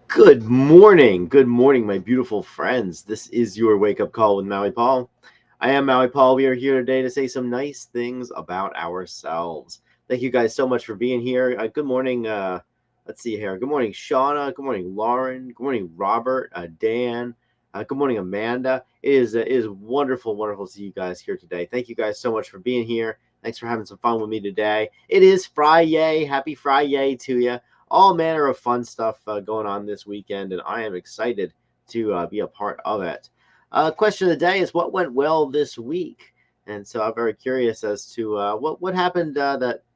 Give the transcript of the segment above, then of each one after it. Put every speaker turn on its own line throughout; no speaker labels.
Good morning, my beautiful friends. This is your wake up call with Maui Paul. I am Maui Paul. We are here today to say some nice things about ourselves. Thank you guys so much for being here. Good morning. Let's see here. Good morning, Shauna. Good morning, Lauren. Good morning, Robert, Dan. Good morning, Amanda. It is wonderful, wonderful to see you guys here today. Thank you guys so much for being here. Thanks for having some fun with me today. It is Friday. Happy Friday to you, all manner of fun stuff going on this weekend, and I am excited to be a part of it. Question of the day is what went well this week, and so I'm very curious as to what happened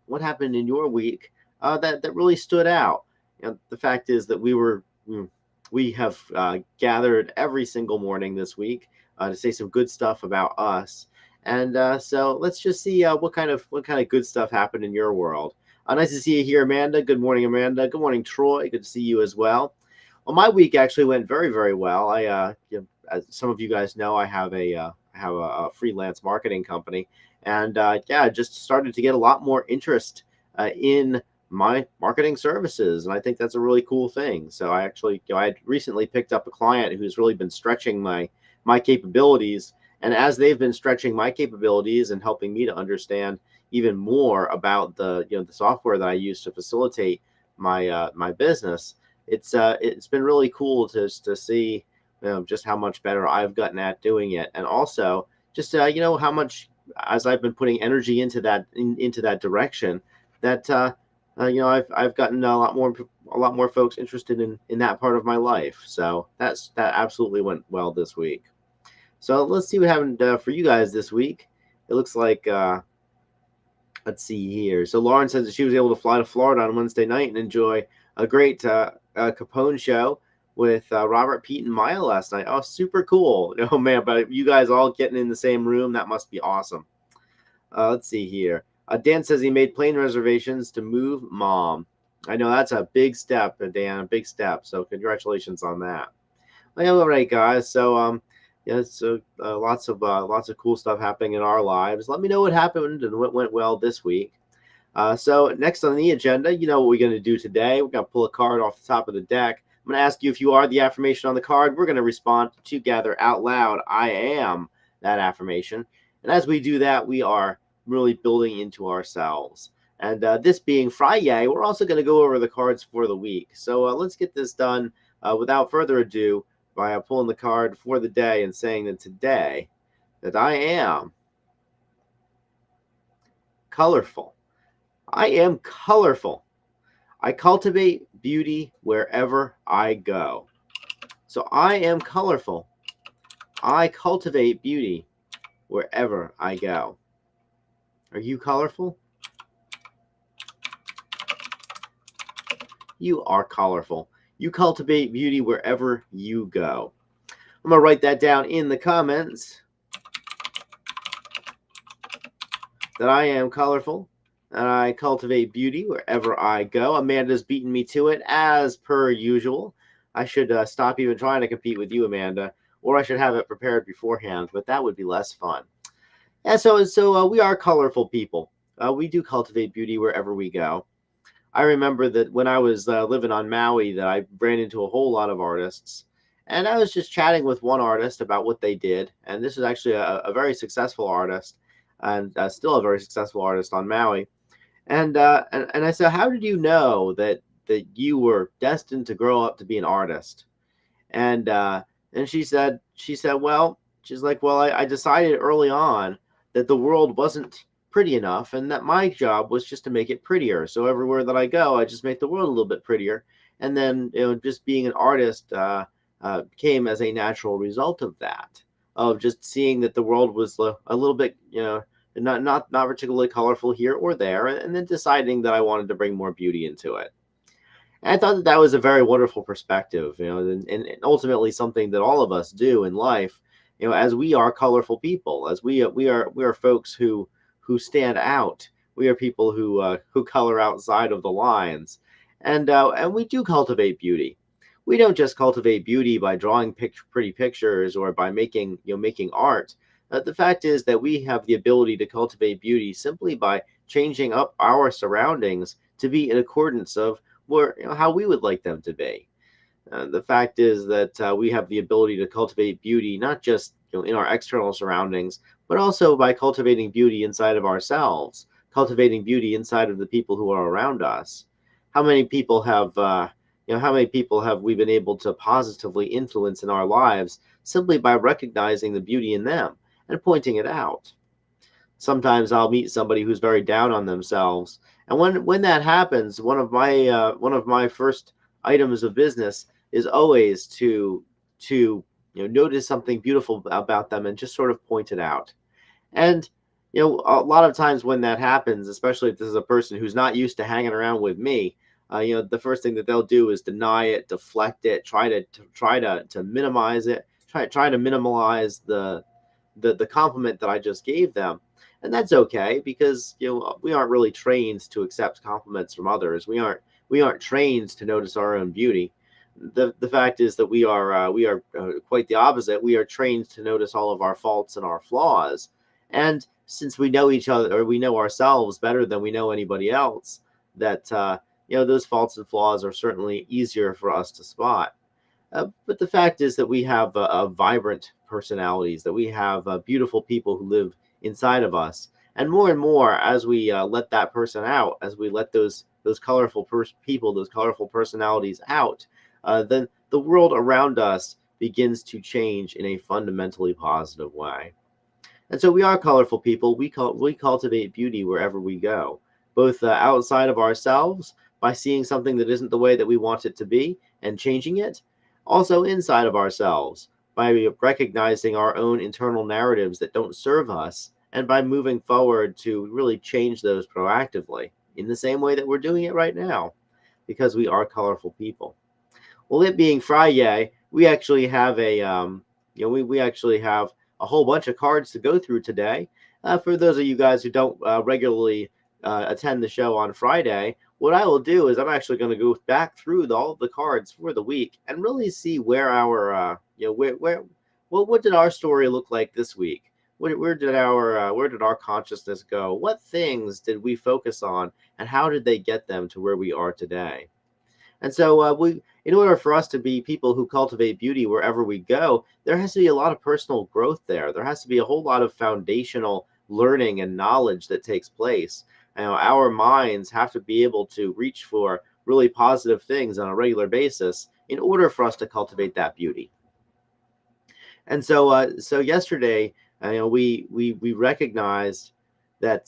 what happened in your week that really stood out. The fact is that we have gathered every single morning this week to say some good stuff about us, and so let's just see what kind of good stuff happened in your world. Nice to see you here, Amanda. Good morning, Amanda. Good morning, Troy. Good to see you as well. Well, my week actually went very, very well. As some of you guys know, I have a freelance marketing company, and I just started to get a lot more interest in my marketing services, and I think that's a really cool thing. So I had recently picked up a client who's really been stretching my capabilities, and as they've been stretching my capabilities and helping me to understand even more about the software that I use to facilitate my business. It's been really cool to see just how much better I've gotten at doing it, and also just how much as I've been putting energy into that direction that I've gotten a lot more folks interested in that part of my life. So that absolutely went well this week. So let's see what happened for you guys this week. It looks like let's see here. So Lauren says that she was able to fly to Florida on Wednesday night and enjoy a great Capone show with Robert, Pete, and Maya last night. Oh, super cool. Oh, man, but you guys all getting in the same room, that must be awesome. Let's see here. Dan says he made plane reservations to move mom. I know that's a big step, Dan, a big step. So congratulations on that. Well, all right, guys. So yeah, so lots of cool stuff happening in our lives. Let me know what happened and what went well this week. So next on the agenda, you know what we're going to do today. We're going to pull a card off the top of the deck. I'm going to ask you if you are the affirmation on the card. We're going to respond together out loud. I am that affirmation. And as we do that, we are really building into ourselves. And this being Friday, we're also going to go over the cards for the week. So let's get this done without further ado by pulling the card for the day and saying that today that I am colorful. I am colorful. I cultivate beauty wherever I go. So I am colorful. I cultivate beauty wherever I go. Are you colorful? You are colorful. You cultivate beauty wherever you go. I'm going to write that down in the comments that I am colorful and I cultivate beauty wherever I go. Amanda's beaten me to it as per usual. I should stop even trying to compete with you, Amanda, or I should have it prepared beforehand, but that would be less fun. Yeah, so we are colorful people. We do cultivate beauty wherever we go. I remember that when I was living on Maui, that I ran into a whole lot of artists, and I was just chatting with one artist about what they did, and this is actually a very successful artist, and still a very successful artist on Maui. And I said, how did you know that you were destined to grow up to be an artist? And and she said, well, she's like, well, I decided early on that the world wasn't pretty enough, and that my job was just to make it prettier. So everywhere that I go, I just make the world a little bit prettier. And then just being an artist came as a natural result of that, of just seeing that the world was a little bit, not particularly colorful here or there, and then deciding that I wanted to bring more beauty into it. And I thought that was a very wonderful perspective, and ultimately something that all of us do in life, as we are colorful people, as we are folks who stand out. We are people who color outside of the lines, and we do cultivate beauty. We don't just cultivate beauty by drawing pretty pictures or by making art. The fact is that we have the ability to cultivate beauty simply by changing up our surroundings to be in accordance of how we would like them to be. The fact is that we have the ability to cultivate beauty, not just in our external surroundings, but also by cultivating beauty inside of ourselves, cultivating beauty inside of the people who are around us. How many people have, how many people have we been able to positively influence in our lives simply by recognizing the beauty in them and pointing it out? Sometimes I'll meet somebody who's very down on themselves, and when that happens, one of my first items of business is always to notice something beautiful about them and just sort of point it out. And a lot of times when that happens, especially if this is a person who's not used to hanging around with me, the first thing that they'll do is deny it, deflect it, try to minimize it, try to minimize the compliment that I just gave them. And that's okay, because we aren't really trained to accept compliments from others. We aren't trained to notice our own beauty. The fact is that we are quite the opposite. We are trained to notice all of our faults and our flaws. And since we know each other, or we know ourselves better than we know anybody else, that those faults and flaws are certainly easier for us to spot. But the fact is that we have vibrant personalities, that we have beautiful people who live inside of us. And more, as we let that person out, as we let those colorful people, those colorful personalities out, then the world around us begins to change in a fundamentally positive way. And so we are colorful people. We cultivate beauty wherever we go, both outside of ourselves by seeing something that isn't the way that we want it to be and changing it, also inside of ourselves by recognizing our own internal narratives that don't serve us and by moving forward to really change those proactively in the same way that we're doing it right now, because we are colorful people. Well, it being Friday, we actually have we actually have a whole bunch of cards to go through today. For those of you guys who don't regularly attend the show on Friday, what I will do is I'm actually going to go back through all of the cards for the week and really see where our what did our story look like this week. Where did our consciousness go? What things did we focus on, and how did they get them to where we are today? And so in order for us to be people who cultivate beauty wherever we go, there has to be a lot of personal growth there. There has to be a whole lot of foundational learning and knowledge that takes place. Our minds have to be able to reach for really positive things on a regular basis in order for us to cultivate that beauty. And so yesterday, we recognized that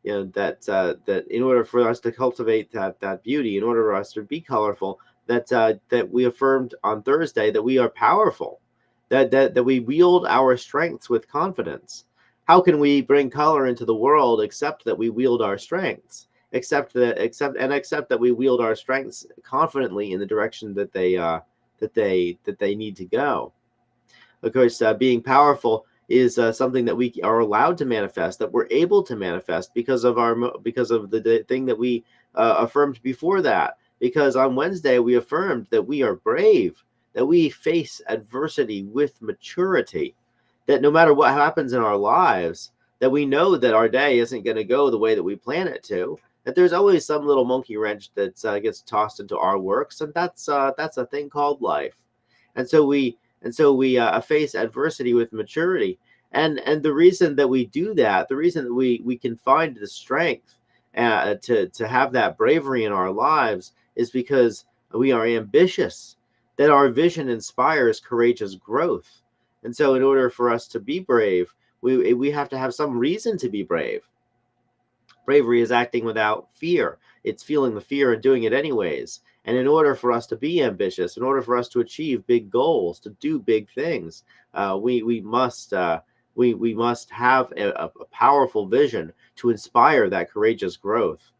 that in order for us to cultivate that beauty, in order for us to be colorful, that we affirmed on Thursday that we are powerful, that we wield our strengths with confidence. How can we bring color into the world except that we wield our strengths? Except that we wield our strengths confidently in the direction that they need to go. Of course, being powerful is something that we are allowed to manifest, that we're able to manifest because of the thing that we affirmed before that. Because on Wednesday we affirmed that we are brave, that we face adversity with maturity, that no matter what happens in our lives, that we know that our day isn't going to go the way that we plan it to. That there's always some little monkey wrench that gets tossed into our works, and that's a thing called life. And so we face adversity with maturity. And the reason that we do that, the reason that we can find the strength to have that bravery in our lives, is because we are ambitious, that our vision inspires courageous growth. And so in order for us to be brave, we have to have some reason to be brave. Bravery is acting without fear. It's feeling the fear and doing it anyways. And in order for us to be ambitious, in order for us to achieve big goals, to do big things, we must have a powerful vision to inspire that courageous growth.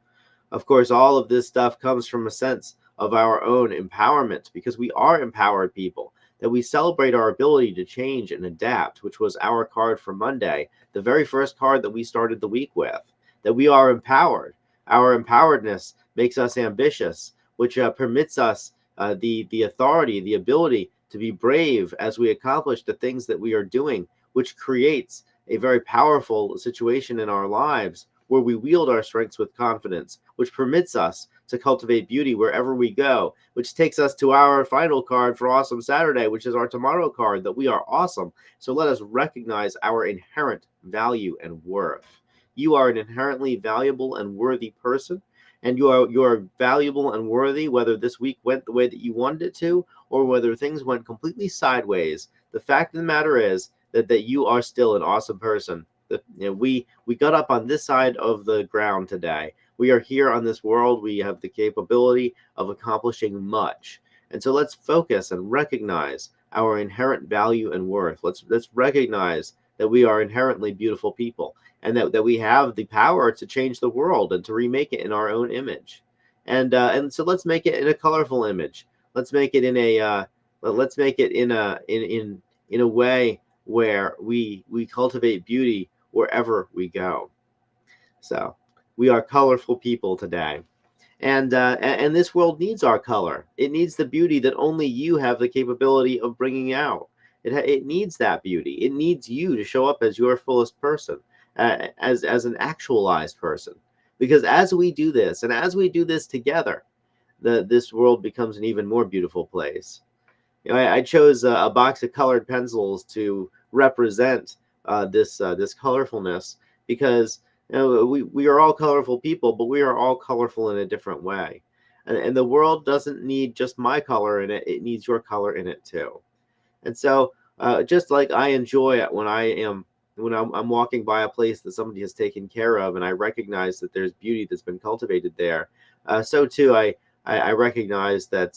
Of course, all of this stuff comes from a sense of our own empowerment, because we are empowered people, that we celebrate our ability to change and adapt, which was our card for Monday, the very first card that we started the week with, that we are empowered. Our empoweredness makes us ambitious, which permits us the authority, the ability to be brave as we accomplish the things that we are doing, which creates a very powerful situation in our lives where we wield our strengths with confidence, which permits us to cultivate beauty wherever we go, which takes us to our final card for Awesome Saturday, which is our tomorrow card, that we are awesome. So let us recognize our inherent value and worth. You are an inherently valuable and worthy person, and you are valuable and worthy whether this week went the way that you wanted it to or whether things went completely sideways. The fact of the matter is that you are still an awesome person. We got up on this side of the ground today. We are here on this world. We have the capability of accomplishing much. And so let's focus and recognize our inherent value and worth. Let's recognize that we are inherently beautiful people, and that we have the power to change the world and to remake it in our own image. And so let's make it in a colorful image. Let's make it in a let's make it in a way where we cultivate beauty wherever we go. So we are colorful people today. And this world needs our color. It needs the beauty that only you have the capability of bringing out. It needs that beauty. It needs you to show up as your fullest person, as an actualized person. Because as we do this, and as we do this together, this world becomes an even more beautiful place. I chose a box of colored pencils to represent this colorfulness, because we are all colorful people, but we are all colorful in a different way. And the world doesn't need just my color in it; it needs your color in it too. And so, just like I enjoy it when I'm walking by a place that somebody has taken care of, and I recognize that there's beauty that's been cultivated there, so too I recognize that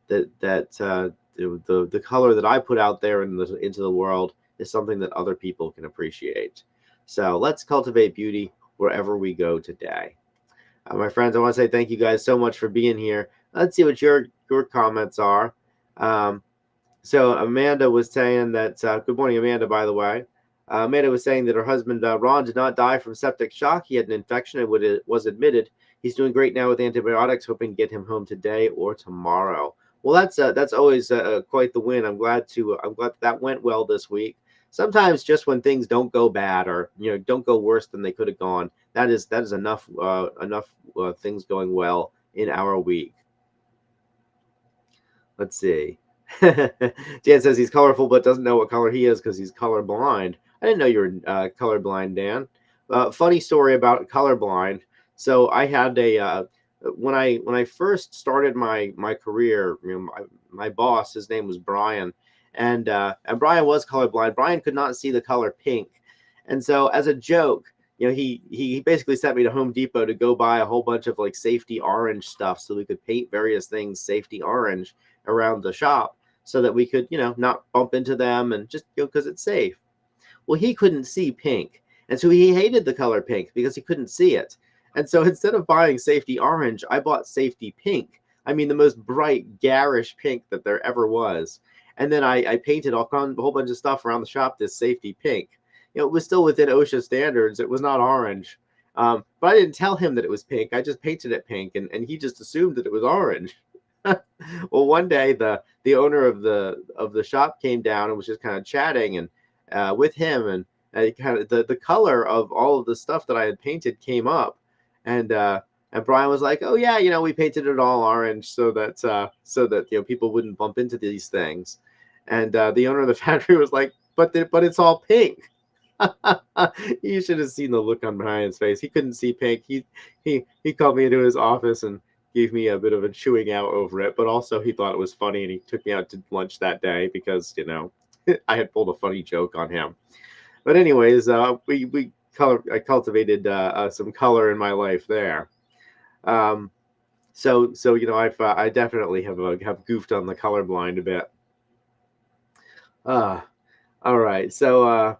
the color that I put out there into the world is something that other people can appreciate. So let's cultivate beauty wherever we go today. My friends, I want to say thank you guys so much for being here. Let's see what your comments are. So Amanda was saying that, good morning, Amanda, by the way. Amanda was saying that her husband, Ron, did not die from septic shock. He had an infection and was admitted. He's doing great now with antibiotics, hoping to get him home today or tomorrow. Well, that's always quite the win. I'm glad that went well this week. Sometimes just when things don't go bad, or don't go worse than they could have gone, that is enough things going well in our week. Let's see. Dan says he's colorful but doesn't know what color he is because he's colorblind. I didn't know you were colorblind, Dan. Funny story about colorblind. So I had when I first started my career, my boss, his name was Brian, and Brian was colorblind. Brian could not see the color pink, and so as a joke, he basically sent me to Home Depot to go buy a whole bunch of like safety orange stuff so we could paint various things safety orange around the shop so that we could, not bump into them, and just because it's safe. Well, he couldn't see pink, and so he hated the color pink because he couldn't see it. And so instead of buying safety orange, I bought safety pink. I mean, the most bright, garish pink that there ever was. And then I painted a whole bunch of stuff around the shop this safety pink. It was still within OSHA standards. It was not orange. But I didn't tell him that it was pink. I just painted it pink, and he just assumed that it was orange. Well, one day the owner of the shop came down and was just kind of chatting and with him, and kind of the color of all of the stuff that I had painted came up, and Brian was like, "Oh yeah, we painted it all orange so that people wouldn't bump into these things," and the owner of the factory was like, "But it's all pink." You should have seen the look on Brian's face. He couldn't see pink. He called me into his office and gave me a bit of a chewing out over it, but also he thought it was funny, and he took me out to lunch that day because I had pulled a funny joke on him. But anyways, I cultivated some color in my life there. So I definitely have goofed on the colorblind a bit. All right, so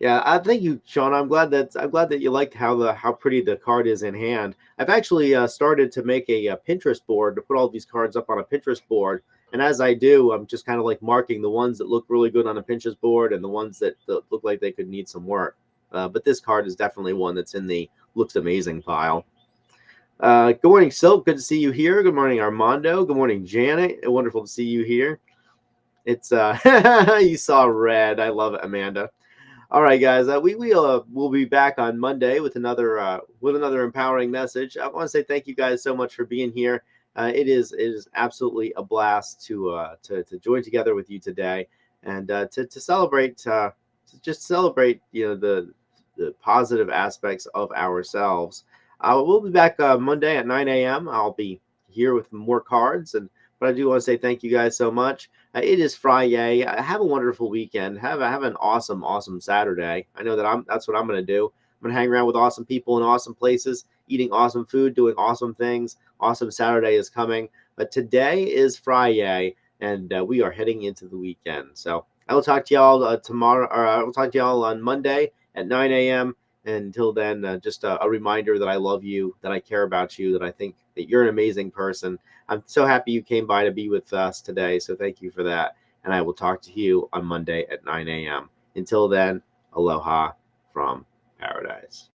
yeah, I thank you, Sean. I'm glad that you liked how pretty the card is in hand. I've actually started to make a Pinterest board to put all these cards up on a Pinterest board, and as I do, I'm just kind of like marking the ones that look really good on a Pinterest board and the ones that look like they could need some work. But this card is definitely one that's in the looks amazing pile. Good morning, Silk. Good to see you here. Good morning, Armando. Good morning, Janet. Wonderful to see you here. It's you saw red. I love it, Amanda. All right, guys. We'll be back on Monday with another empowering message. I want to say thank you guys so much for being here. It is absolutely a blast to join together with you today and to celebrate to just celebrate the positive aspects of ourselves. We'll be back Monday at 9 a.m. I'll be here with more cards, and but I do want to say thank you guys so much. It is Friday. Have a wonderful weekend. Have an awesome Saturday. I know that that's what I'm gonna do. I'm gonna hang around with awesome people in awesome places, eating awesome food, doing awesome things. Awesome Saturday is coming. But today is Friday, and we are heading into the weekend. So I will talk to y'all tomorrow, or I will talk to y'all on Monday at 9 a.m. And until then, just a reminder that I love you, that I care about you, that I think that you're an amazing person. I'm so happy you came by to be with us today. So thank you for that. And I will talk to you on Monday at 9 a.m. Until then, aloha from paradise.